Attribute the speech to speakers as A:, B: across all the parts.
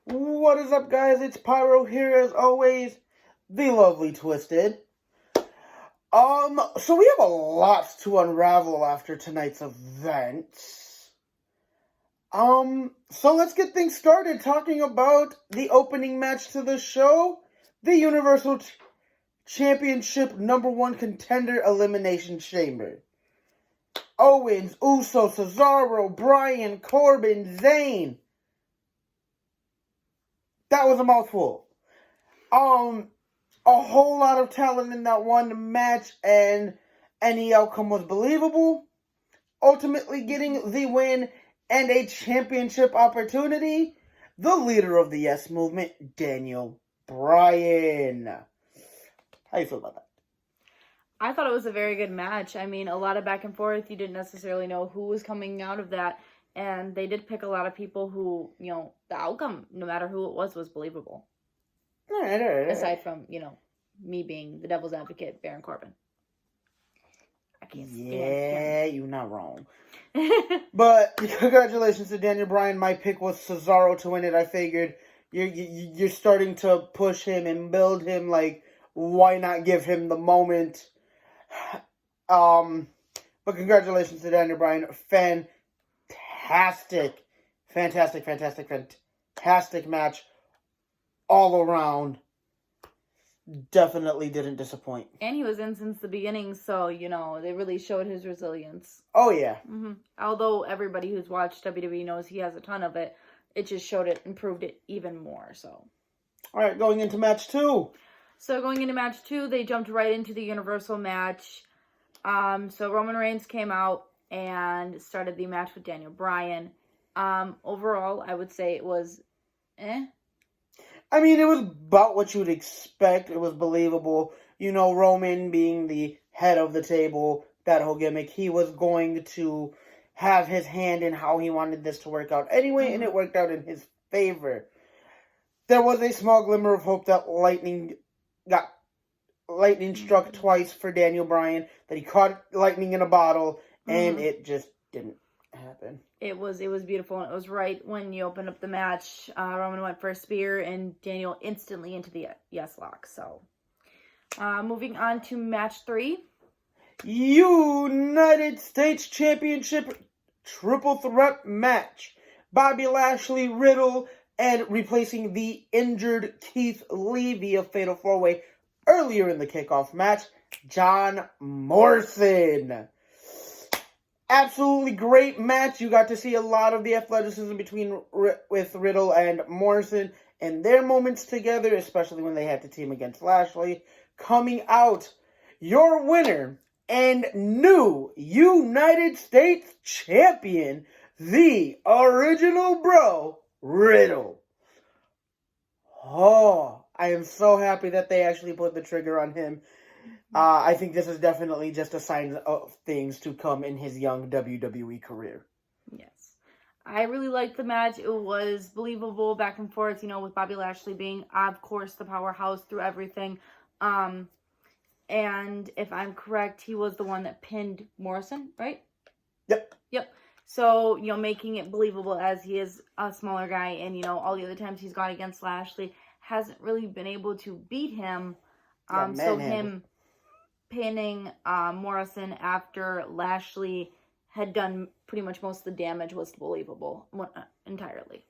A: What is up, guys? It's Pyro here, as always, the lovely Twisted. So we have a lot to unravel after tonight's event. So let's get things started talking about the opening match to the show, the Universal Championship #1 contender Elimination Chamber. Owens, Uso, Cesaro, Bryan, Corbin, Zayn. That was a mouthful. A whole lot of talent in that one match, and any outcome was believable. Ultimately getting the win and a championship opportunity, the leader of the Yes Movement, Daniel Bryan. How you feel about that?
B: I thought it was a very good match. I mean, a lot of back and forth. You didn't necessarily know who was coming out of that. And they did pick a lot of people who, the outcome, no matter who it was believable.
A: All right.
B: Aside from, me being the devil's advocate, Baron Corbin. I can't
A: stand. You're not wrong. But congratulations to Daniel Bryan. My pick was Cesaro to win it. I figured you're starting to push him and build him. Like, why not give him the moment? But congratulations to Daniel Bryan. Fantastic match all around. Definitely didn't disappoint.
B: And he was in since the beginning, so, they really showed his resilience.
A: Oh, yeah.
B: Mm-hmm. Although everybody who's watched WWE knows he has a ton of it, it just showed it and proved it even more, so.
A: All right, going into match 2.
B: So going into match 2, they jumped right into the Universal match. So Roman Reigns came out and started the match with Daniel Bryan. Overall, I would say it was
A: I mean, it was about what you would expect. It was believable. Roman being the head of the table, that whole gimmick, he was going to have his hand in how he wanted this to work out anyway, and it worked out in his favor. There was a small glimmer of hope that lightning struck twice for Daniel Bryan, that he caught lightning in a bottle, and it just didn't happen.
B: It was beautiful, and it was right when you opened up the match. Roman went for a spear, and Daniel instantly into the yes lock. So, moving on to match 3.
A: United States Championship Triple Threat match. Bobby Lashley, Riddle, and replacing the injured Keith Lee via Fatal 4-Way earlier in the kickoff match, John Morrison. Absolutely great match. You got to see a lot of the athleticism with Riddle and Morrison and their moments together, especially when they had to team against Lashley. Coming out, your winner and new United States champion, the original bro, Riddle. Oh, I am so happy that they actually put the trigger on him. I think this is definitely just a sign of things to come in his young WWE career.
B: Yes. I really liked the match. It was believable back and forth, with Bobby Lashley being, of course, the powerhouse through everything. And if I'm correct, he was the one that pinned Morrison, right?
A: Yep.
B: So, making it believable as he is a smaller guy and, all the other times he's gone against Lashley, hasn't really been able to beat him. So him pinning Morrison after Lashley had done pretty much most of the damage was believable entirely.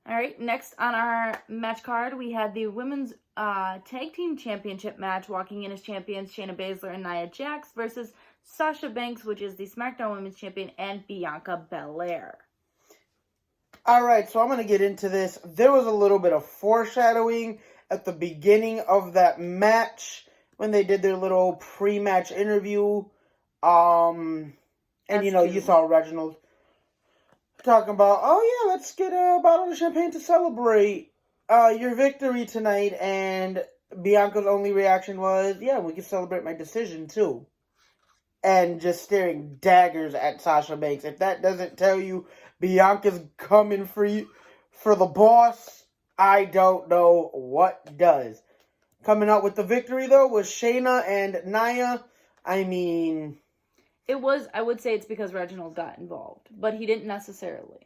B: All right, next on our match card, we had the Women's Tag Team Championship match, walking in as champions Shayna Baszler and Nia Jax versus Sasha Banks, which is the SmackDown Women's Champion, and Bianca Belair.
A: All right, so I'm going to get into this. There was a little bit of foreshadowing at the beginning of that match when they did their little pre-match interview. And, you saw Reginald talking about, oh, yeah, let's get a bottle of champagne to celebrate your victory tonight. And Bianca's only reaction was, yeah, we can celebrate my decision, too. And just staring daggers at Sasha Banks. If that doesn't tell you Bianca's coming for you, for the boss, I don't know what does. Coming out with the victory, though, was Shayna and Nia. I mean,
B: I would say it's because Reginald got involved, but he didn't necessarily.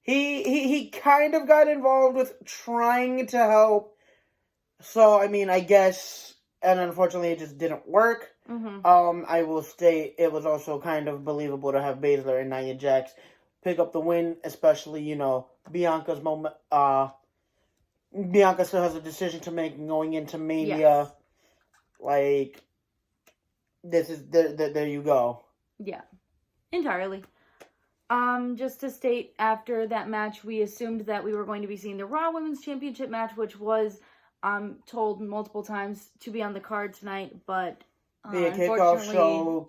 A: he kind of got involved with trying to help. So, I mean, I guess, and unfortunately it just didn't work. I will state it was also kind of believable to have Baszler and Nia Jax pick up the win, especially, Bianca's moment. Bianca still has a decision to make going into Mania.
B: Yes.
A: Like, this is, there you go.
B: Yeah, entirely. Just to state, after that match, we assumed that we were going to be seeing the Raw Women's Championship match, which was told multiple times to be on the card tonight, but
A: the kickoff show,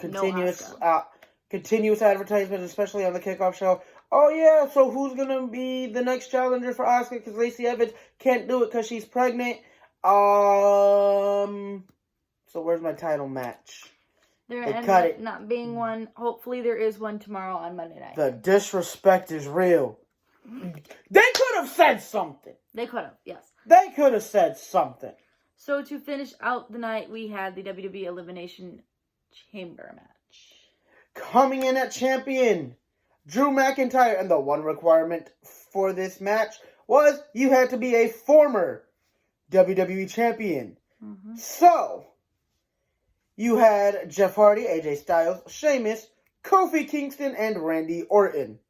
A: continuous advertisements, especially on the kickoff show. Oh yeah, so who's gonna be the next challenger for Asuka? Because Lacey Evans can't do it because she's pregnant. So where's my title match?
B: There ended up not being one. Hopefully there is one tomorrow on Monday night.
A: The disrespect is real. They could have said something.
B: They could have, yes.
A: They could have said something.
B: So to finish out the night, we had the WWE Elimination Chamber match.
A: Coming in at champion, Drew McIntyre, and the one requirement for this match was you had to be a former WWE champion. So, you had Jeff Hardy, AJ Styles, Sheamus, Kofi Kingston, and Randy Orton.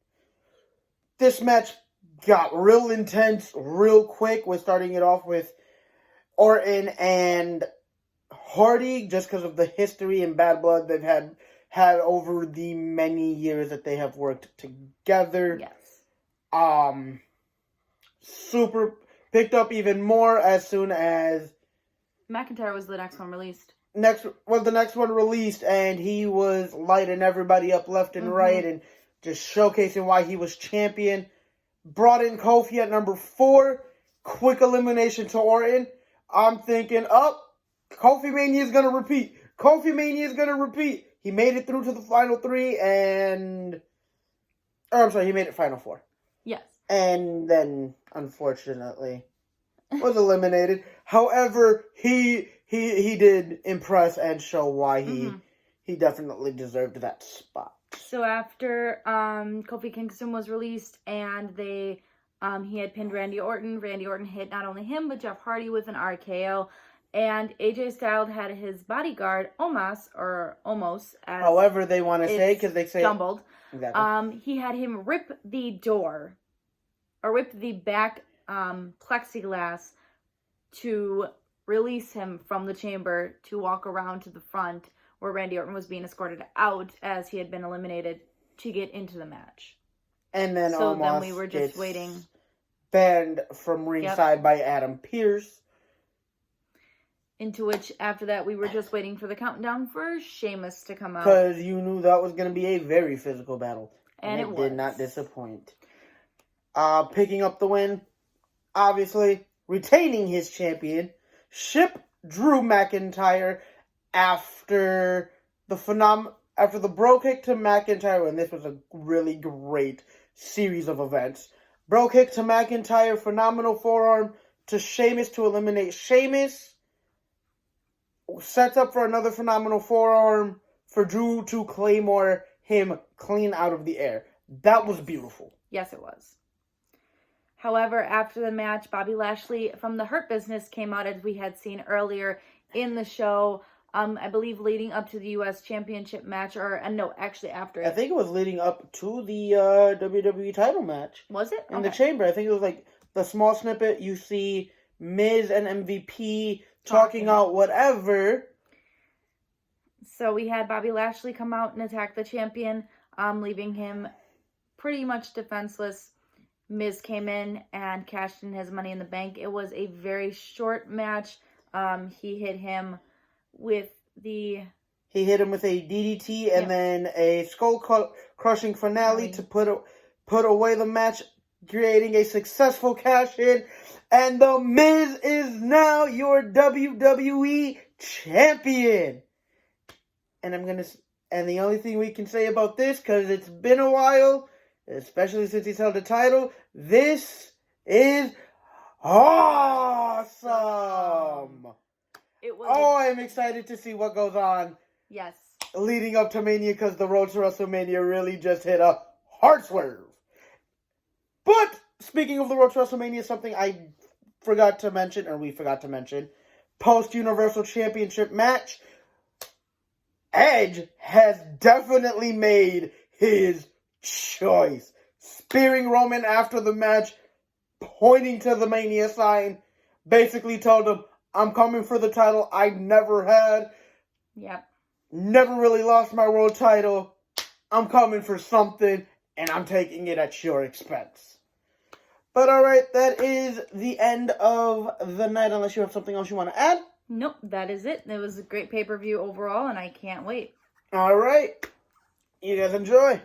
A: This match got real intense real quick. We're starting it off with Orton and Hardy, just because of the history and bad blood they've had over the many years that they have worked together.
B: Yes.
A: Super picked up even more as soon as
B: McIntyre was the next one released.
A: The next one released, and he was lighting everybody up left and right and just showcasing why he was champion. Brought in Kofi at number 4. Quick elimination to Orton. I'm thinking, Kofi Mania is going to repeat. Kofi Mania is going to repeat. He made it through to the final 3 he made it final 4.
B: Yes.
A: And then, unfortunately, was eliminated. However, he did impress and show why he definitely deserved that spot.
B: So after Kofi Kingston was released and he had pinned Randy Orton hit not only him but Jeff Hardy with an RKO, and AJ Styles had his bodyguard Omos, as
A: however they want to say, because they say
B: jumbled.
A: Exactly.
B: He had him rip the back plexiglass to release him from the chamber to walk around to the front where Randy Orton was being escorted out as he had been eliminated to get into the match.
A: And then
B: then we were just waiting.
A: Banned from ringside by Adam Pearce.
B: Into which, after that, we were just waiting for the countdown for Sheamus to come out.
A: Because you knew that was going to be a very physical battle.
B: And it
A: did not disappoint. Picking up the win, obviously, retaining his championship, Drew McIntyre, after the bro kick to McIntyre, and this was a really great series of events. Bro kick to McIntyre, phenomenal forearm to Sheamus to eliminate Sheamus. Sets up for another phenomenal forearm for Drew to Claymore him clean out of the air. That was beautiful.
B: Yes, it was. However, after the match, Bobby Lashley from the Hurt Business came out, as we had seen earlier in the show. I believe leading up to the U.S. Championship match, actually after it.
A: I think it was leading up to the WWE title match.
B: Was it?
A: In the chamber. I think it was like the small snippet you see Miz and MVP talking out whatever.
B: So we had Bobby Lashley come out and attack the champion, leaving him pretty much defenseless. Miz came in and cashed in his Money in the Bank. It was a very short match. He hit him with a
A: DDT and then a skull-crushing finale to put away the match, creating a successful cash-in. And The Miz is now your WWE champion. And the only thing we can say about this, because it's been a while, especially since he's held the title, this is awesome. I'm excited to see what goes on.
B: Yes.
A: Leading up to Mania, because the road to WrestleMania really just hit a hard swerve. But speaking of the road to WrestleMania, something I forgot to mention, or we forgot to mention, post-Universal Championship match, Edge has definitely made his choice. Spearing Roman after the match, pointing to the Mania sign, basically told him, I'm coming for the title I never had.
B: Yep.
A: Never really lost my world title. I'm coming for something, and I'm taking it at your expense. But alright, that is the end of the night, unless you have something else you want to add.
B: Nope, that is it. It was a great pay-per-view overall, and I can't wait.
A: Alright. You guys enjoy.